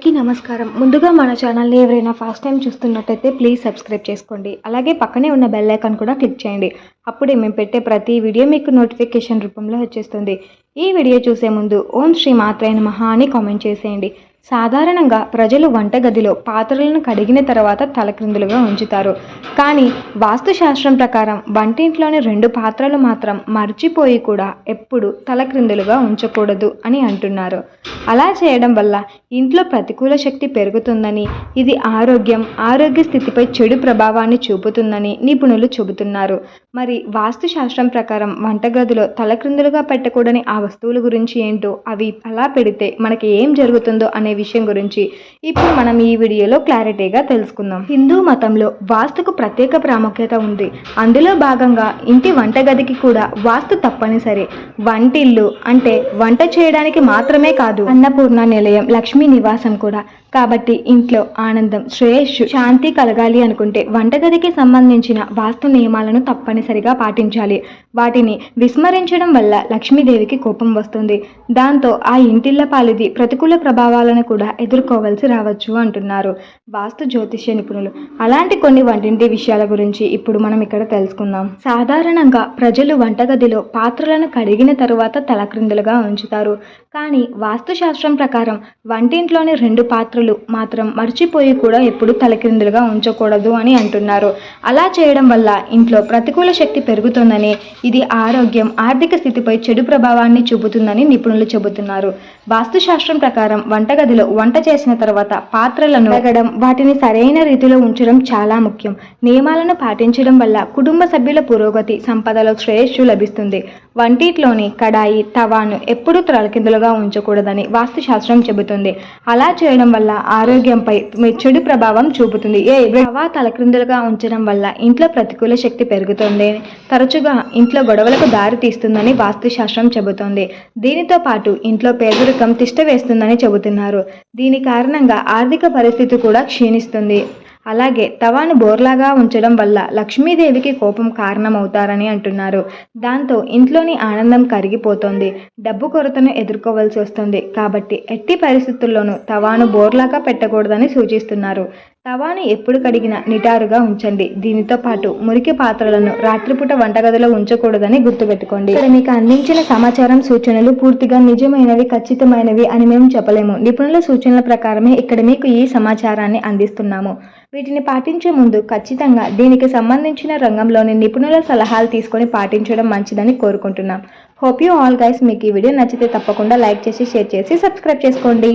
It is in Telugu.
అందరికీ నమస్కారం. ముందుగా మన ఛానల్ని ఎవరైనా ఫస్ట్ టైం చూస్తున్నట్టయితే ప్లీజ్ సబ్స్క్రైబ్ చేసుకోండి. అలాగే పక్కనే ఉన్న బెల్ ఐకాన్ కూడా క్లిక్ చేయండి. అప్పుడే మేము పెట్టే ప్రతి వీడియో మీకు నోటిఫికేషన్ రూపంలో వచ్చేస్తుంది. ఈ వీడియో చూసే ముందు ఓం శ్రీ మాత్రే నమః అని కామెంట్ చేసేయండి. సాధారణంగా ప్రజలు వంటగదిలో పాత్రలను కడిగిన తర్వాత తలక్రిందులుగా ఉంచుతారు. కానీ వాస్తుశాస్త్రం ప్రకారం వంటింట్లోని 2 పాత్రలు మాత్రం మర్చిపోయి కూడా ఎప్పుడు తలక్రిందులుగా ఉంచకూడదు అని అంటున్నారు. అలా చేయడం వల్ల ఇంట్లో ప్రతికూల శక్తి పెరుగుతుందని, ఇది ఆరోగ్య స్థితిపై చెడు ప్రభావాన్ని చూపుతుందని నిపుణులు చెబుతున్నారు. మరి వాస్తుశాస్త్రం ప్రకారం వంటగదిలో తలక్రిందులుగా పెట్టకూడని ఆ వస్తువుల గురించి ఏంటో, అవి అలా పెడితే మనకి ఏం జరుగుతుందో అనే విషయం గురించి ఇప్పుడు మనం ఈ వీడియోలో క్లారిటీగా తెలుసుకుందాం. హిందూ మతంలో వాస్తుకు ప్రత్యేక ప్రాముఖ్యత ఉంది. అందులో భాగంగా ఇంటి వంటగదికి కూడా వాస్తు తప్పనిసరి. వంటిల్లు అంటే వంట చేయడానికి మాత్రమే కాదు, అన్నపూర్ణ నిలయం, లక్ష్మీ నివాసం కూడా. కాబట్టి ఇంట్లో ఆనందం, శ్రేయస్సు, శాంతి కలగాలి అనుకుంటే వంటగదికి సంబంధించిన వాస్తు నియమాలను తప్పనిసరిగా పాటించాలి. వాటిని విస్మరించడం వల్ల లక్ష్మీదేవికి కోపం వస్తుంది. దాంతో ఆ ఇంటిళ్ళ పాలిది ప్రతికూల ప్రభావాలను కూడా ఎదుర్కోవాల్సి రావచ్చు అంటున్నారు వాస్తు జ్యోతిష్య నిపుణులు. అలాంటి కొన్ని వంటింటి విషయాల గురించి ఇప్పుడు మనం ఇక్కడ తెలుసుకుందాం. సాధారణంగా ప్రజలు వంటగదిలో పాత్రలను కడిగిన తరువాత తలక్రిందులుగా ఉంచుతారు. కానీ వాస్తుశాస్త్రం ప్రకారం వంటింట్లోని 2 పాత్రలు మాత్రం మర్చిపోయి కూడా ఎప్పుడు తలక్రిందులుగా ఉంచకూడదు అని అంటున్నారు. అలా చేయడం వల్ల ఇంట్లో ప్రతికూల శక్తి పెరుగుతుందని, ఇది ఆర్థిక స్థితిపై చెడు ప్రభావాన్ని చూపుతుందని నిపుణులు చెబుతున్నారు. వాస్తుశాస్త్రం ప్రకారం వంటగదిలో వంట చేసిన తర్వాత పాత్రలను కడగడం, వాటిని సరైన రీతిలో ఉంచడం చాలా ముఖ్యం. నియమాలను పాటించడం వల్ల కుటుంబ సభ్యుల పురోగతి, సంపదలో శ్రేయస్సు లభిస్తుంది. వంటిట్లోని కడాయి, తవాను ఎప్పుడూ తలకిందులుగా ఉంచకూడదని వాస్తుశాస్త్రం చెబుతుంది. అలా చేయడం వల్ల ఆరోగ్యంపై చెడు ప్రభావం చూపుతుంది. తవా తలక్రిందులుగా ఉంచడం వల్ల ఇంట్లో ప్రతికూల శక్తి పెరుగుతుంది, తరచుగా ఇంట్లో గొడవలకు దారి తీస్తుందని వాస్తుశాస్త్రం చెబుతోంది. దీనితో పాటు ఇంట్లో పేదరికం తిష్ట వేస్తుందని చెబుతున్నారు. దీని కారణంగా ఆర్థిక పరిస్థితి కూడా క్షీణిస్తుంది. అలాగే తవాను బోర్లాగా ఉంచడం వల్ల లక్ష్మీదేవికి కోపం కారణమవుతారని అంటున్నారు. దాంతో ఇంట్లోని ఆనందం కరిగిపోతుంది, డబ్బు కొరతను ఎదుర్కోవాల్సి వస్తుంది. కాబట్టి ఎట్టి పరిస్థితుల్లోనూ తవాను బోర్లాగా పెట్టకూడదని సూచిస్తున్నారు. తవాను ఎప్పుడు కడిగినా నిటారుగా ఉంచండి. దీనితో పాటు మురికి పాత్రలను రాత్రిపూట వంటగదిలో ఉంచకూడదని గుర్తుపెట్టుకోండి. ఇక్కడ మీకు అందించిన సమాచారం, సూచనలు పూర్తిగా నిజమైనవి, ఖచ్చితమైనవి అని మేము చెప్పలేము. నిపుణుల సూచనల ప్రకారమే ఇక్కడ మీకు ఈ సమాచారాన్ని అందిస్తున్నాము. వీటిని పాటించే ముందు ఖచ్చితంగా దీనికి సంబంధించిన రంగంలోని నిపుణుల సలహాలు తీసుకొని పాటించడం మంచిదని కోరుకుంటున్నాం. Hope you all guys. మీకు ఈ వీడియో నచ్చితే తప్పకుండా లైక్ చేసి, షేర్ చేసి, సబ్స్క్రైబ్ చేసుకోండి.